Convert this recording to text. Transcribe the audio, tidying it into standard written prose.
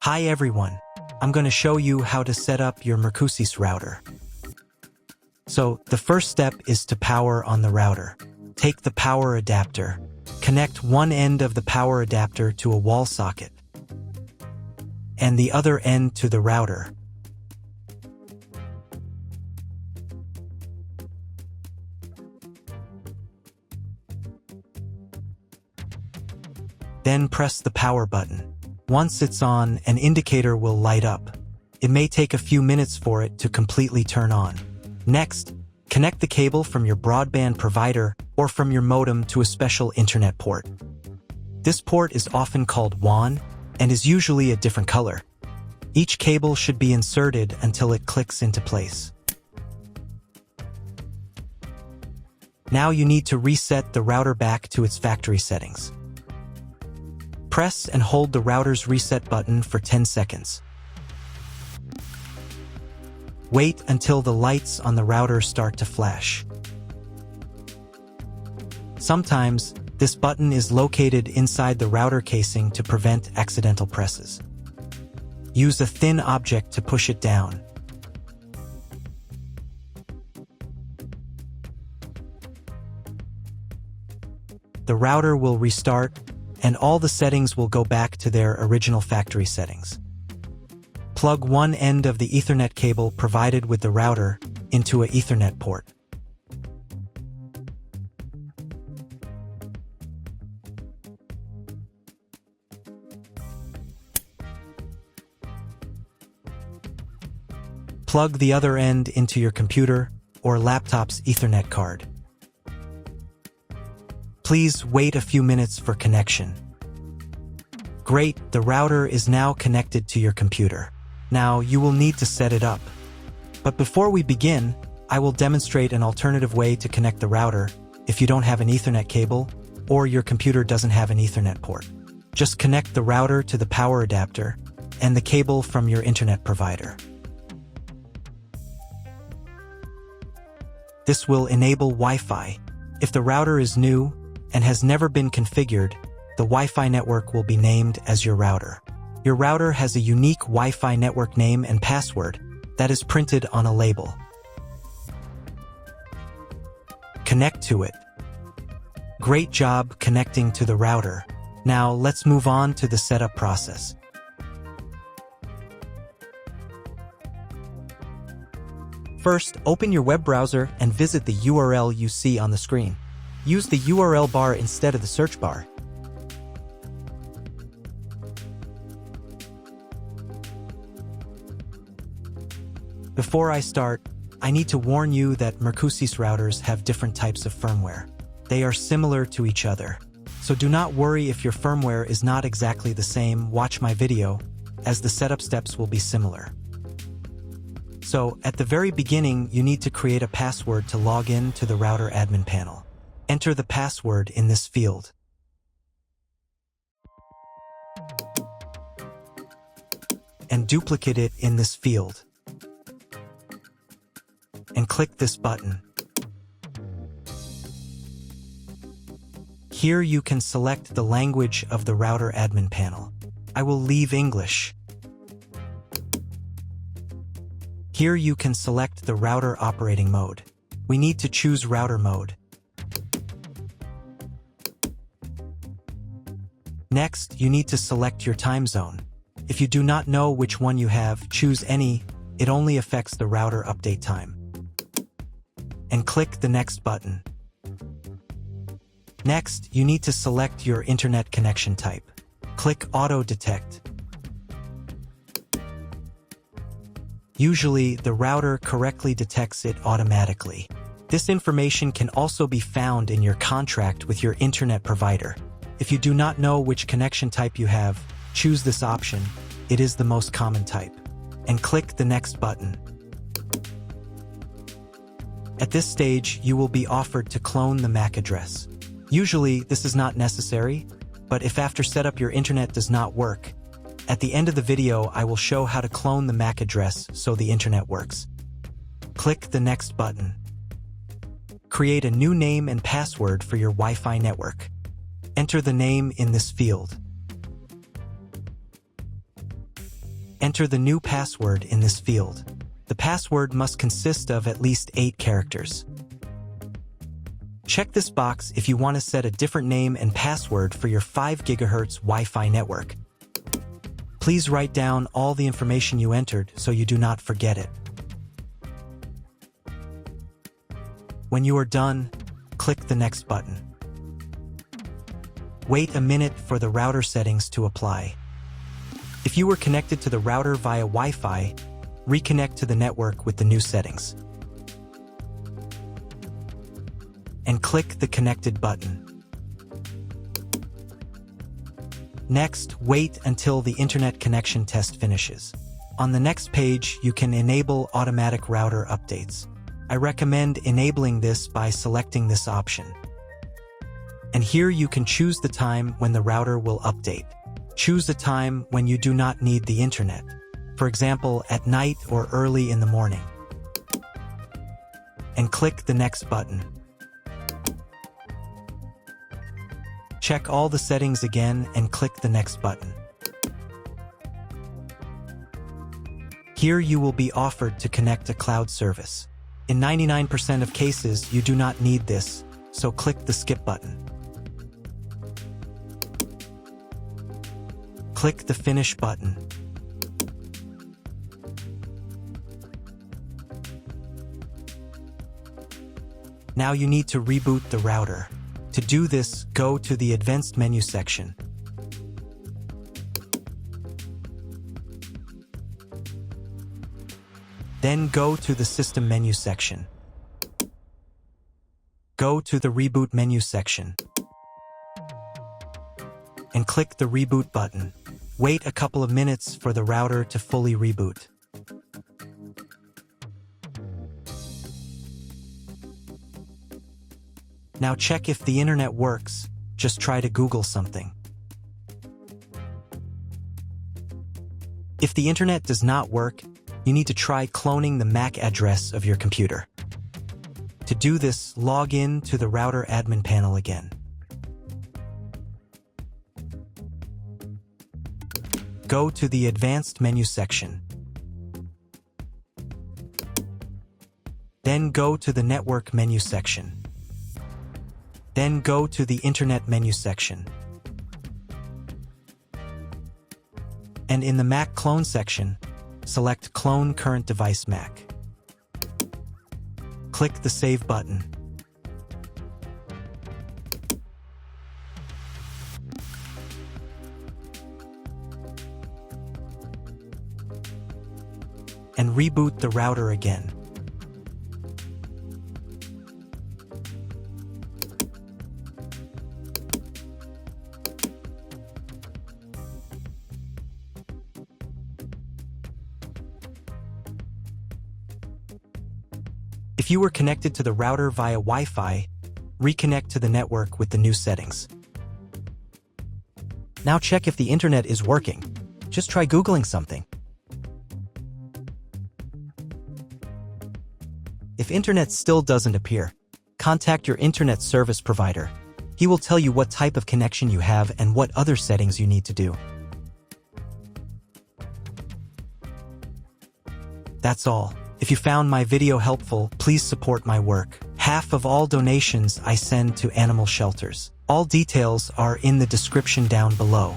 Hi everyone, I'm going to show you how to set up your Mercusys router. So, the first step is to power on the router. Take the power adapter. Connect one end of the power adapter to a wall socket and the other end to the router. Then press the power button. Once it's on, an indicator will light up. It may take a few minutes for it to completely turn on. Next, connect the cable from your broadband provider or from your modem to a special internet port. This port is often called WAN and is usually a different color. Each cable should be inserted until it clicks into place. Now you need to reset the router back to its factory settings. Press and hold the router's reset button for 10 seconds. Wait until the lights on the router start to flash. Sometimes, this button is located inside the router casing to prevent accidental presses. Use a thin object to push it down. The router will restart, and all the settings will go back to their original factory settings. Plug one end of the Ethernet cable provided with the router into an Ethernet port. Plug the other end into your computer or laptop's Ethernet card. Please wait a few minutes for connection. Great, the router is now connected to your computer. Now you will need to set it up. But before we begin, I will demonstrate an alternative way to connect the router if you don't have an Ethernet cable or your computer doesn't have an Ethernet port. Just connect the router to the power adapter and the cable from your internet provider. This will enable Wi-Fi. If the router is new and has never been configured, the Wi-Fi network will be named as your router. Your router has a unique Wi-Fi network name and password that is printed on a label. Connect to it. Great job connecting to the router. Now let's move on to the setup process. First, open your web browser and visit the URL you see on the screen. Use the URL bar instead of the search bar. Before I start, I need to warn you that Mercusys routers have different types of firmware. They are similar to each other. So do not worry if your firmware is not exactly the same. Watch my video, as the setup steps will be similar. So, at the very beginning, you need to create a password to log in to the router admin panel. Enter the password in this field. And duplicate it in this field. And click this button. Here you can select the language of the router admin panel. I will leave English. Here you can select the router operating mode. We need to choose router mode. Next, you need to select your time zone. If you do not know which one you have, choose any. It only affects the router update time. And click the next button. Next, you need to select your internet connection type. Click Auto Detect. Usually, the router correctly detects it automatically. This information can also be found in your contract with your internet provider. If you do not know which connection type you have, choose this option. It is the most common type. And click the next button. At this stage, you will be offered to clone the MAC address. Usually, this is not necessary, but if after setup your internet does not work, at the end of the video I will show how to clone the MAC address so the internet works. Click the next button. Create a new name and password for your Wi-Fi network. Enter the name in this field. Enter the new password in this field. The password must consist of at least 8 characters. Check this box if you want to set a different name and password for your 5 GHz Wi-Fi network. Please write down all the information you entered so you do not forget it. When you are done, click the Next button. Wait a minute for the router settings to apply. If you were connected to the router via Wi-Fi, reconnect to the network with the new settings. And click the Connected button. Next, wait until the internet connection test finishes. On the next page, you can enable automatic router updates. I recommend enabling this by selecting this option. And here you can choose the time when the router will update. Choose a time when you do not need the internet. For example, at night or early in the morning. And click the Next button. Check all the settings again and click the Next button. Here you will be offered to connect a cloud service. In 99% of cases, you do not need this, so click the Skip button. Click the Finish button. Now you need to reboot the router. To do this, go to the Advanced menu section. Then go to the System menu section. Go to the Reboot menu section. And click the Reboot button. Wait a couple of minutes for the router to fully reboot. Now check if the internet works. Just try to Google something. If the internet does not work, you need to try cloning the MAC address of your computer. To do this, log in to the router admin panel again. Go to the Advanced menu section. Then go to the Network menu section. Then go to the Internet menu section. And in the Mac clone section, select Clone Current Device Mac. Click the Save button. And reboot the router again. If you were connected to the router via Wi-Fi, reconnect to the network with the new settings. Now check if the internet is working. Just try Googling something. If internet still doesn't appear, contact your internet service provider. He will tell you what type of connection you have and what other settings you need to do. That's all. If you found my video helpful, please support my work. Half of all donations I send to animal shelters. All details are in the description down below.